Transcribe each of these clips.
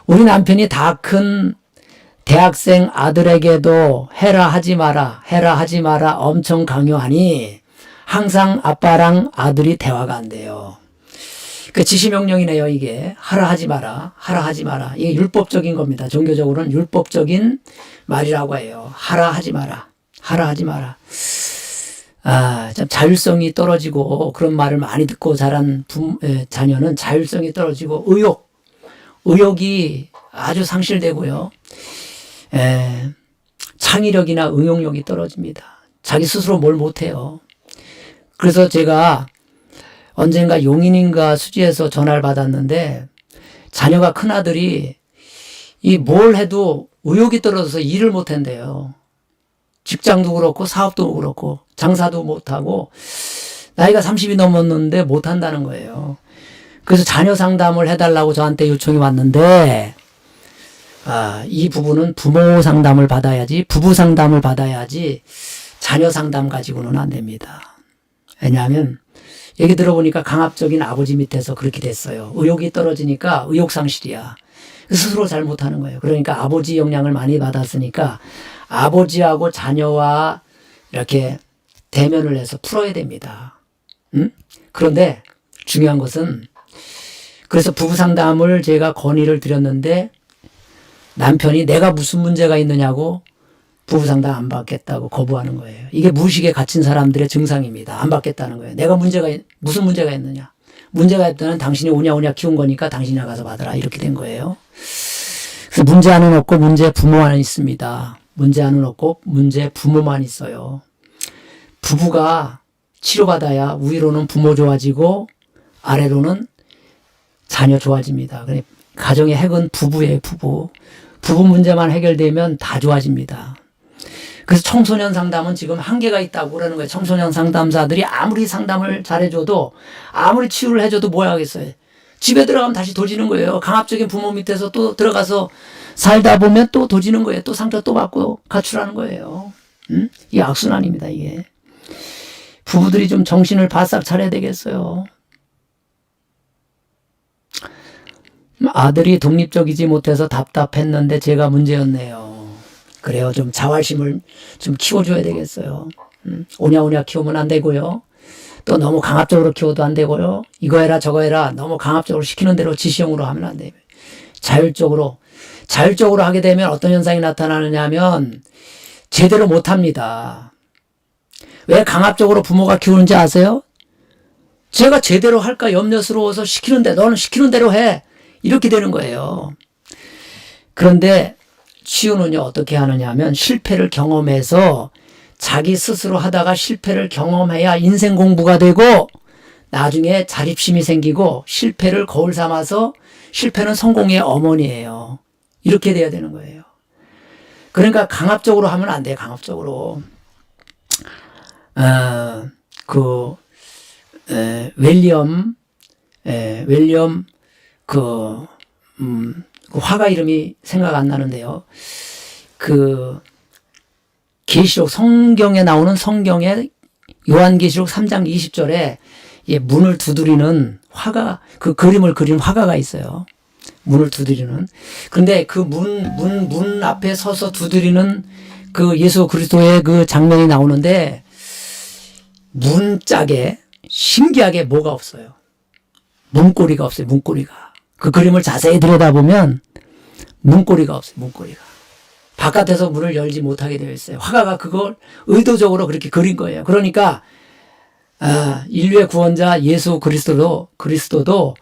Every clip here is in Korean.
우리 남편이 다 큰 대학생 아들에게도 해라 하지 마라, 해라 하지 마라 엄청 강요하니 항상 아빠랑 아들이 대화가 안 돼요. 그 지시명령이네요, 이게. 하라 하지 마라, 하라 하지 마라. 이게 율법적인 겁니다. 종교적으로는 율법적인 말이라고 해요. 하라 하지 마라, 하라 하지 마라. 참 자율성이 떨어지고 그런 말을 많이 듣고 자란 자녀는 자율성이 떨어지고 의욕이 아주 상실되고요. 창의력이나 응용력이 떨어집니다. 자기 스스로 뭘 못해요. 그래서 제가 언젠가 용인인가 수지에서 전화를 받았는데 자녀가 큰아들이 이 뭘 해도 의욕이 떨어져서 일을 못한대요. 직장도 그렇고 사업도 그렇고 장사도 못하고 나이가 30이 넘었는데 못한다는 거예요. 그래서 자녀 상담을 해달라고 저한테 요청이 왔는데 이 부부는 부모 상담을 받아야지, 부부 상담을 받아야지 자녀 상담 가지고는 안 됩니다. 왜냐하면 얘기 들어보니까 강압적인 아버지 밑에서 그렇게 됐어요. 의욕이 떨어지니까 의욕상실이야. 스스로 잘 못하는 거예요. 그러니까 아버지 영향을 많이 받았으니까 아버지하고 자녀와 이렇게 대면을 해서 풀어야 됩니다. 그런데 중요한 것은 그래서 부부 상담을 제가 건의를 드렸는데 남편이 내가 무슨 문제가 있느냐고 부부 상담 안 받겠다고 거부하는 거예요. 이게 무의식에 갇힌 사람들의 증상입니다. 안 받겠다는 거예요. 내가 무슨 문제가 있느냐. 문제가 있다면 당신이 오냐 키운 거니까 당신이 나가서 받아라. 이렇게 된 거예요. 그래서 문제 하나는 없고 문제 부모만 있습니다. 문제 하나는 없고 문제 부모만 있어요. 부부가 치료받아야 위로는 부모 좋아지고 아래로는 자녀 좋아집니다. 가정의 핵은 부부예요, 부부. 부부 문제만 해결되면 다 좋아집니다. 그래서 청소년 상담은 지금 한계가 있다고 그러는 거예요. 청소년 상담사들이 아무리 상담을 잘해줘도 아무리 치유를 해줘도 뭐 하겠어요. 집에 들어가면 다시 도지는 거예요. 강압적인 부모 밑에서 또 들어가서 살다 보면 또 도지는 거예요. 또 상처 또 받고 가출하는 거예요. 이게 악순환입니다, 이게. 부부들이 좀 정신을 바싹 차려야 되겠어요. 아들이 독립적이지 못해서 답답했는데 제가 문제였네요. 그래요. 좀 자활심을 좀 키워줘야 되겠어요. 오냐 키우면 안 되고요. 또 너무 강압적으로 키워도 안 되고요. 이거 해라 저거 해라 너무 강압적으로 시키는 대로 지시형으로 하면 안 돼요. 자율적으로 하게 되면 어떤 현상이 나타나느냐 하면 제대로 못합니다. 왜 강압적으로 부모가 키우는지 아세요? 제가 제대로 할까 염려스러워서 너는 시키는 대로 해. 이렇게 되는 거예요. 그런데 치유는요, 어떻게 하느냐 하면 실패를 경험해서 자기 스스로 하다가 실패를 경험해야 인생 공부가 되고 나중에 자립심이 생기고 실패를 거울 삼아서 실패는 성공의 어머니예요. 이렇게 돼야 되는 거예요. 그러니까 강압적으로 하면 안 돼요, 강압적으로. 윌리엄 그 화가 이름이 생각 안 나는데요. 계시록 성경에 나오는 성경의 요한계시록 3장 20절에 문을 두드리는 그 그림을 그린 화가가 있어요. 문을 두드리는. 그런데 그 문 앞에 서서 두드리는 그 예수 그리스도의 그 장면이 나오는데 문짝에 신기하게 뭐가 없어요. 문고리가 없어요, 문고리가. 그 그림을 자세히 들여다보면 문고리가 없어요, 문고리가. 바깥에서 문을 열지 못하게 되어 있어요. 화가가 그걸 의도적으로 그렇게 그린 거예요. 그러니까 인류의 구원자 예수 그리스도도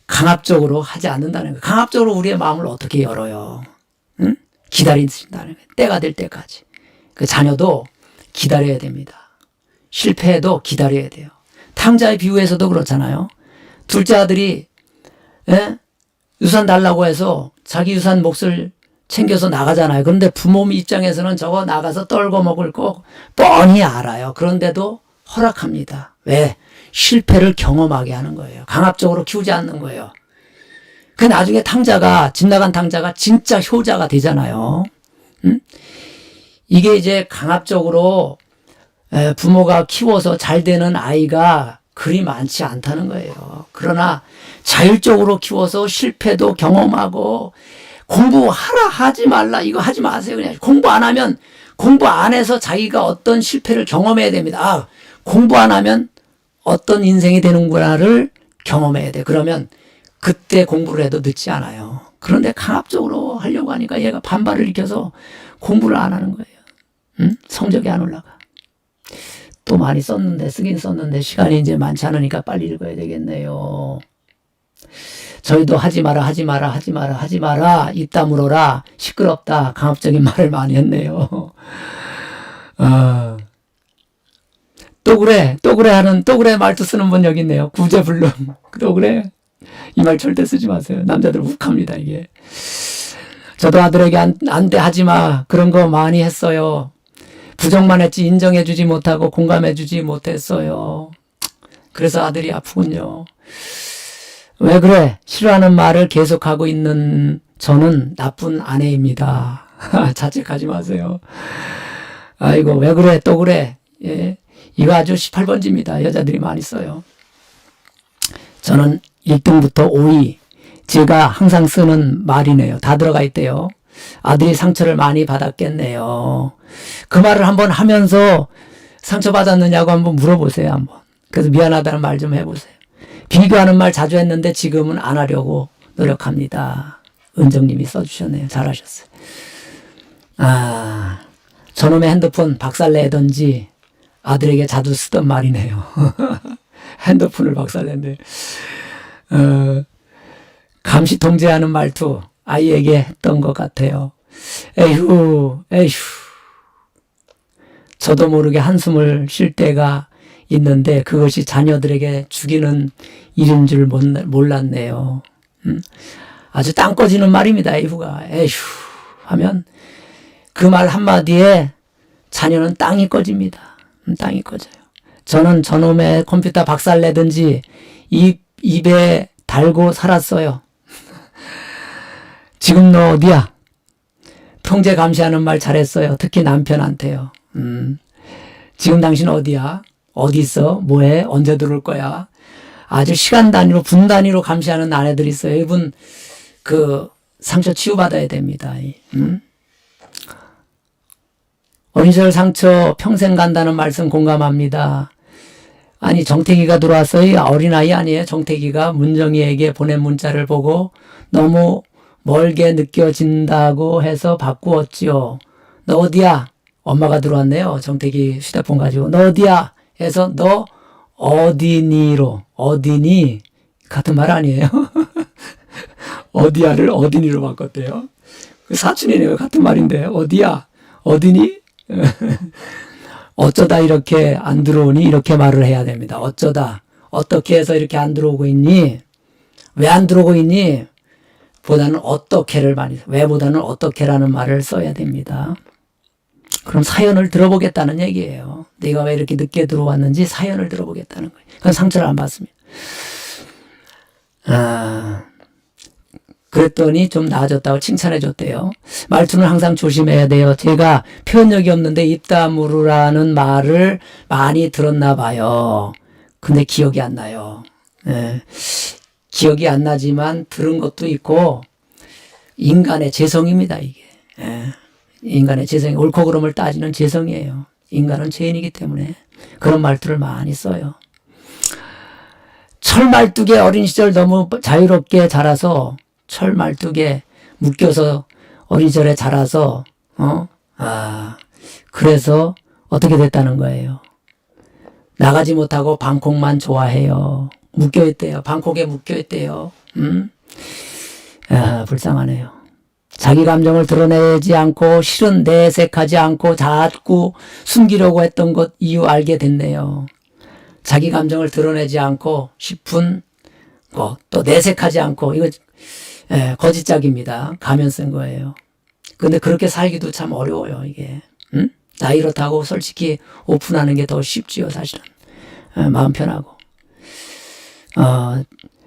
강압적으로 하지 않는다는 거예요. 강압적으로 우리의 마음을 어떻게 열어요? 응? 기다린다는 거예요. 때가 될 때까지. 그 자녀도 기다려야 됩니다. 실패해도 기다려야 돼요. 탕자의 비유에서도 그렇잖아요. 둘째 아들이 유산 달라고 해서 자기 유산 몫을 챙겨서 나가잖아요. 그런데 부모 입장에서는 저거 나가서 떨궈 먹을 거 뻔히 알아요. 그런데도 허락합니다. 왜? 실패를 경험하게 하는 거예요. 강압적으로 키우지 않는 거예요. 그 나중에 집 나간 탕자가 진짜 효자가 되잖아요. 이게 이제 강압적으로 부모가 키워서 잘 되는 아이가 그리 많지 않다는 거예요. 그러나 자율적으로 키워서 실패도 경험하고 공부하라 하지 말라 이거 하지 마세요. 그냥 공부 안 하면 공부 안 해서 자기가 어떤 실패를 경험해야 됩니다. 아, 공부 안 하면 어떤 인생이 되는구나를 경험해야 돼. 그러면 그때 공부를 해도 늦지 않아요. 그런데 강압적으로 하려고 하니까 얘가 반발을 일으켜서 공부를 안 하는 거예요. 응? 성적이 안 올라가. 또 많이 썼는데 쓰긴 썼는데 시간이 이제 많지 않으니까 빨리 읽어야 되겠네요. 저희도 하지 마라 하지 마라 하지 마라 하지 마라 입 다물어라 시끄럽다 강압적인 말을 많이 했네요. 또 그래 하는 또 그래 말투 쓰는 분 여기 있네요. 구제불능 또 그래 이 말 절대 쓰지 마세요. 남자들 욱합니다 이게. 저도 아들에게 안 돼 하지 마 그런 거 많이 했어요. 부정만 했지 인정해주지 못하고 공감해주지 못했어요. 그래서 아들이 아프군요. 왜 그래? 싫어하는 말을 계속하고 있는 저는 나쁜 아내입니다. 자책하지 마세요. 아이고 왜 그래 또 그래. 예, 이거 아주 18번지입니다. 여자들이 많이 써요. 저는 1등부터 5위 제가 항상 쓰는 말이네요. 다 들어가 있대요. 아들이 상처를 많이 받았겠네요. 그 말을 한번 하면서 상처받았느냐고 한번 물어보세요. 한번. 그래서 미안하다는 말 좀 해보세요. 비교하는 말 자주 했는데 지금은 안 하려고 노력합니다. 은정님이 써주셨네요. 잘하셨어요. 저놈의 핸드폰 박살내던지 아들에게 자주 쓰던 말이네요. 핸드폰을 박살낸데 감시 통제하는 말투 아이에게 했던 것 같아요. 에휴. 저도 모르게 한숨을 쉴 때가 있는데 그것이 자녀들에게 죽이는 일인 줄 몰랐네요. 아주 땅 꺼지는 말입니다. 에휴가. 에휴 하면 그 말 한마디에 자녀는 땅이 꺼집니다. 땅이 꺼져요. 저는 저놈의 컴퓨터 박살내든지 입에 달고 살았어요. 지금 너 어디야? 통제 감시하는 말 잘했어요. 특히 남편한테요. 지금 당신 어디야? 어디 있어? 뭐해? 언제 들어올 거야? 아주 시간 단위로 분 단위로 감시하는 아내들이 있어요. 이분 그 상처 치유받아야 됩니다. 어린 시절 상처 평생 간다는 말씀 공감합니다. 아니 정태기가 들어왔어요. 어린아이 아니에요. 정태기가 문정이에게 보낸 문자를 보고 너무 멀게 느껴진다고 해서 바꾸었지요. 너 어디야? 엄마가 들어왔네요. 정태기 휴대폰 가지고. 너 어디야? 해서 너 어디니로. 어디니? 같은 말 아니에요? 어디야를 어디니로 바꿨대요. 그 사촌이네요. 같은 말인데. 어디야? 어디니? 어쩌다 이렇게 안 들어오니? 이렇게 말을 해야 됩니다. 어쩌다. 어떻게 해서 이렇게 안 들어오고 있니? 왜 안 들어오고 있니? 보다는 어떻게를 많이, 왜보다는 어떻게라는 말을 써야 됩니다. 그럼 사연을 들어보겠다는 얘기예요. 내가 왜 이렇게 늦게 들어왔는지 사연을 들어보겠다는 거예요. 그건 상처를 안 받습니다. 그랬더니 좀 나아졌다고 칭찬해 줬대요. 말투는 항상 조심해야 돼요. 제가 표현력이 없는데 입 다물으라는 말을 많이 들었나 봐요. 근데 기억이 안 나요. 예. 기억이 안 나지만 들은 것도 있고 인간의 재성입니다. 이게. 예. 인간의 재성이 옳고 그름을 따지는 재성이에요. 인간은 죄인이기 때문에 그런 말투를 많이 써요. 철말뚝에 어린 시절 너무 자유롭게 자라서 철말뚝에 묶여서 어린 시절에 자라서 그래서 어떻게 됐다는 거예요. 나가지 못하고 방콕만 좋아해요. 묶여있대요. 방콕에 묶여있대요. 불쌍하네요. 자기 감정을 드러내지 않고 실은 내색하지 않고 자꾸 숨기려고 했던 것 이유 알게 됐네요. 자기 감정을 드러내지 않고 싶은 거, 또 내색하지 않고, 이거 거짓짝입니다. 가면 쓴 거예요. 근데 그렇게 살기도 참 어려워요, 이게. 나 이렇다고 솔직히 오픈하는 게 더 쉽지요, 사실은. 마음 편하고.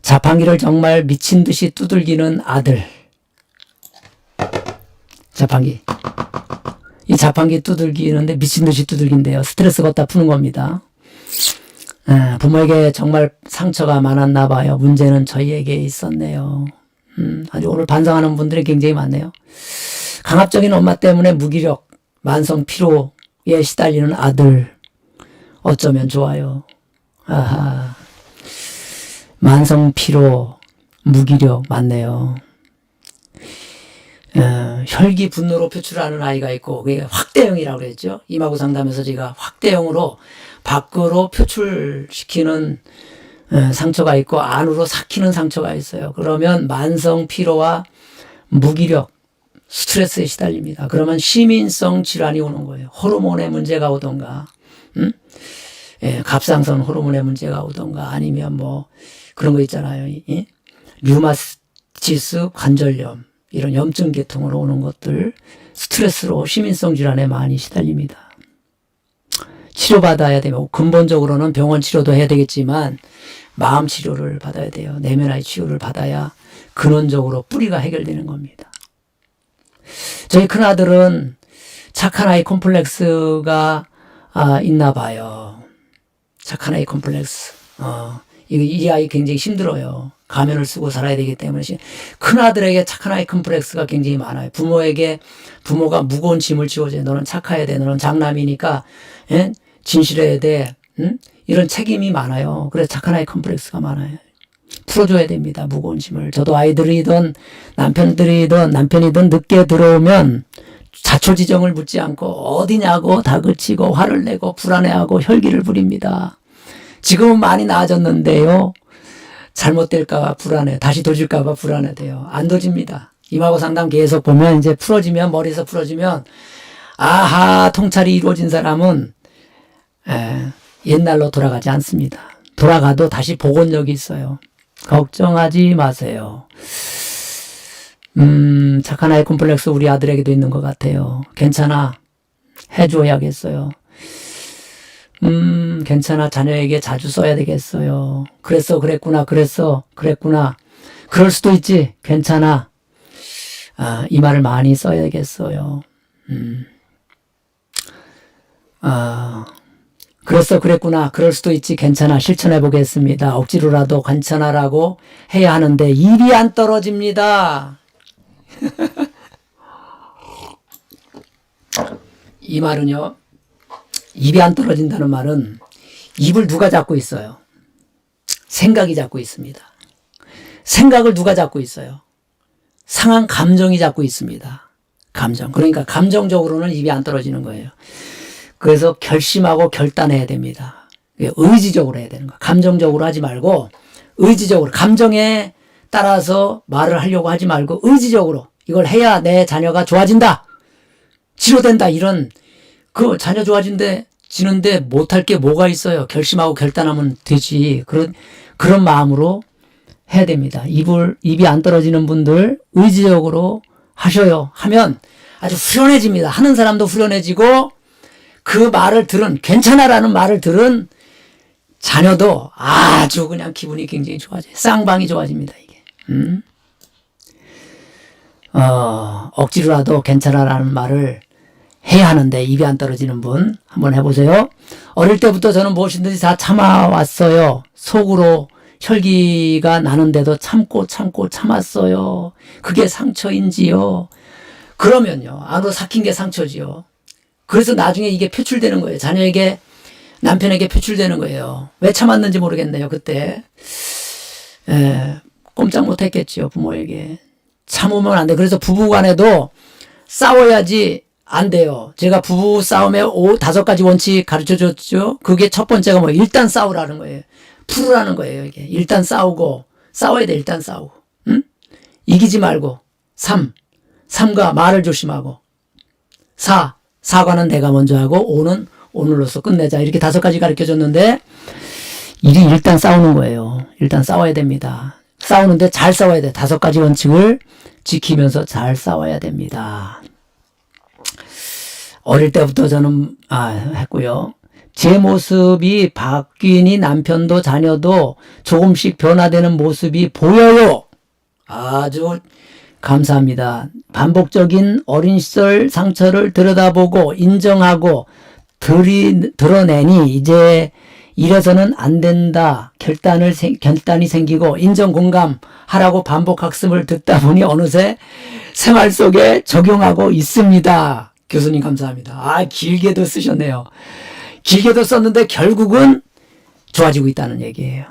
자판기를 정말 미친 듯이 두들기는 아들. 자판기. 이 자판기 두들기는데 미친 듯이 두들긴대요. 스트레스 걷다 푸는 겁니다. 부모에게 정말 상처가 많았나 봐요. 문제는 저희에게 있었네요. 아주 오늘 반성하는 분들이 굉장히 많네요. 강압적인 엄마 때문에 무기력, 만성 피로에 시달리는 아들. 어쩌면 좋아요. 아하. 만성 피로, 무기력 맞네요. 혈기 분노로 표출하는 아이가 있고 그게 확대형이라고 그랬죠. 이마구 상담에서 제가 확대형으로 밖으로 표출시키는 상처가 있고 안으로 삭히는 상처가 있어요. 그러면 만성 피로와 무기력, 스트레스에 시달립니다. 그러면 시민성 질환이 오는 거예요. 호르몬의 문제가 오던가, 갑상선 호르몬의 문제가 오던가, 아니면 뭐 그런 거 있잖아요. 류마티스 관절염, 이런 염증 계통으로 오는 것들, 스트레스로 시민성 질환에 많이 시달립니다. 치료받아야 되면 근본적으로는 병원 치료도 해야 되겠지만 마음 치료를 받아야 돼요. 내면의 치료를 받아야 근원적으로 뿌리가 해결되는 겁니다. 저희 큰아들은 착한 아이 콤플렉스가 있나 봐요. 착한 아이 콤플렉스. 이 아이 굉장히 힘들어요. 가면을 쓰고 살아야 되기 때문에 큰아들에게 착한 아이 콤플렉스가 굉장히 많아요. 부모가 무거운 짐을 지워줘요. 너는 착해야 돼. 너는 장남이니까 진실해야 돼. 이런 책임이 많아요. 그래서 착한 아이 콤플렉스가 많아요. 풀어줘야 됩니다. 무거운 짐을. 저도 아이들이든 남편이든 늦게 들어오면 자초지정을 묻지 않고 어디냐고 다그치고 화를 내고 불안해하고 혈기를 부립니다. 지금은 많이 나아졌는데요. 잘못될까봐 불안해. 다시 도질까봐 불안해돼요. 안 도집니다. 이마고 상담 계속 보면 이제 머리에서 풀어지면 아하 통찰이 이루어진 사람은 옛날로 돌아가지 않습니다. 돌아가도 다시 복원력이 있어요. 걱정하지 마세요. 착한 아이 콤플렉스 우리 아들에게도 있는 것 같아요. 괜찮아. 해줘야겠어요. 괜찮아. 자녀에게 자주 써야 되겠어요. 그랬구나. 그럴 수도 있지. 괜찮아. 이 말을 많이 써야겠어요. 그랬구나. 그럴 수도 있지. 괜찮아. 실천해 보겠습니다. 억지로라도 괜찮아라고 해야 하는데 입이 안 떨어집니다. 이 말은요. 입이 안 떨어진다는 말은 입을 누가 잡고 있어요? 생각이 잡고 있습니다. 생각을 누가 잡고 있어요? 상한 감정이 잡고 있습니다. 감정. 그러니까 감정적으로는 입이 안 떨어지는 거예요. 그래서 결심하고 결단해야 됩니다. 의지적으로 해야 되는 거예요. 감정적으로 하지 말고 의지적으로, 감정에 따라서 말을 하려고 하지 말고 의지적으로 이걸 해야 내 자녀가 좋아진다, 치료된다, 이런 자녀 지는데 못할 게 뭐가 있어요. 결심하고 결단하면 되지. 그런 마음으로 해야 됩니다. 입이 안 떨어지는 분들 의지적으로 하면 아주 후련해집니다. 하는 사람도 후련해지고 그 말을 괜찮아라는 말을 들은 자녀도 아주 그냥 기분이 굉장히 좋아져요. 쌍방이 좋아집니다, 이게. 억지로라도 괜찮아라는 말을 해야 하는데 입이 안 떨어지는 분 한번 해보세요. 어릴 때부터 저는 무엇이든지 다 참아왔어요. 속으로 혈기가 나는데도 참고 참았어요. 그게 상처인지요. 그러면요, 안으로 삭힌 게 상처지요. 그래서 나중에 이게 표출되는 거예요. 자녀에게, 남편에게 표출되는 거예요. 왜 참았는지 모르겠네요. 그때 꼼짝 못했겠지요. 부모에게 참으면 안 돼. 그래서 부부간에도 싸워야지 안 돼요. 제가 부부 싸움에 5가지 원칙 가르쳐 줬죠. 그게 첫 번째가 일단 싸우라는 거예요. 풀으라는 거예요. 이게 일단 싸워야 돼. 일단 싸우고, 이기지 말고. 3과 말을 조심하고. 4과는 내가 먼저 하고 5는 오늘로써 끝내자. 이렇게 5가지 가르쳐 줬는데 일단 싸우는 거예요. 일단 싸워야 됩니다. 싸우는데 잘 싸워야 돼. 5가지 원칙을 지키면서 잘 싸워야 됩니다. 어릴 때부터 저는 했고요. 제 모습이 바뀌니 남편도 자녀도 조금씩 변화되는 모습이 보여요. 아주 감사합니다. 반복적인 어린 시절 상처를 들여다보고 인정하고 드러내니 이제 이래서는 안 된다. 결단이 생기고 인정 공감하라고 반복 학습을 듣다 보니 어느새 생활 속에 적용하고 있습니다. 교수님 감사합니다. 아, 길게도 쓰셨네요. 길게도 썼는데 결국은 좋아지고 있다는 얘기예요.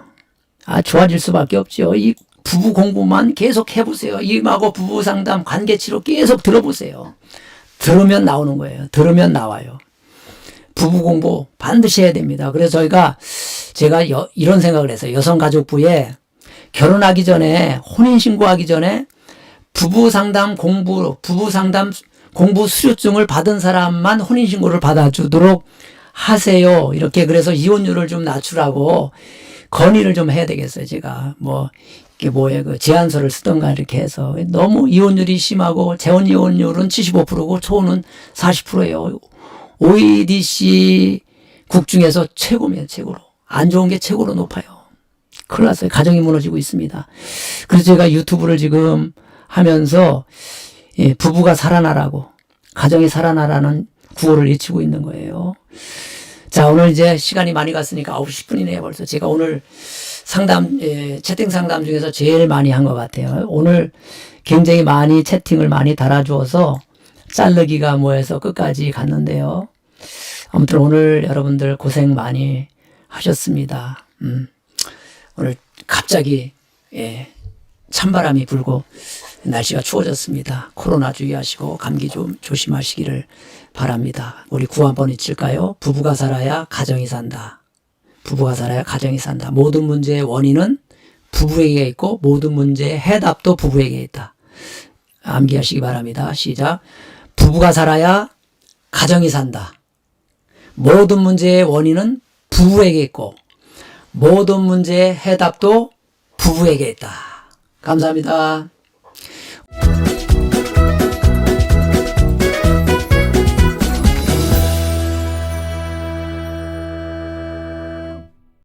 아, 좋아질 수밖에 없죠. 이 부부 공부만 계속 해보세요. 임하고 부부 상담, 관계 치료 계속 들어보세요. 들으면 나오는 거예요. 들으면 나와요. 부부 공부 반드시 해야 됩니다. 그래서 제가 이런 생각을 했어요. 여성가족부에 결혼하기 전에, 혼인신고하기 전에 부부 상담 공부 수료증을 받은 사람만 혼인신고를 받아주도록 하세요. 이렇게 그래서 이혼율을 좀 낮추라고 건의를 좀 해야 되겠어요. 제가 이게 그 제안서를 쓰던가 이렇게 해서 너무 이혼율이 심하고 재혼 이혼율은 75%고 초혼은 40%예요. OECD 국 중에서 최고입니다. 최고로. 안 좋은 게 최고로 높아요. 큰일 났어요. 가정이 무너지고 있습니다. 그래서 제가 유튜브를 지금 하면서 부부가 살아나라고, 가정이 살아나라는 구호를 외치고 있는 거예요. 자, 오늘 이제 시간이 많이 갔으니까 9시 10분이네요. 벌써 제가 오늘 채팅 상담 중에서 제일 많이 한 것 같아요. 오늘 굉장히 많이 채팅을 많이 달아주어서 자르기가 뭐해서 끝까지 갔는데요. 아무튼 오늘 여러분들 고생 많이 하셨습니다. 오늘 갑자기 찬바람이 불고 날씨가 추워졌습니다. 코로나 주의하시고 감기 좀 조심하시기를 바랍니다. 우리 구호 한번 외칠까요? 부부가 살아야 가정이 산다. 부부가 살아야 가정이 산다. 모든 문제의 원인은 부부에게 있고 모든 문제의 해답도 부부에게 있다. 암기하시기 바랍니다. 시작. 부부가 살아야 가정이 산다. 모든 문제의 원인은 부부에게 있고 모든 문제의 해답도 부부에게 있다. 감사합니다.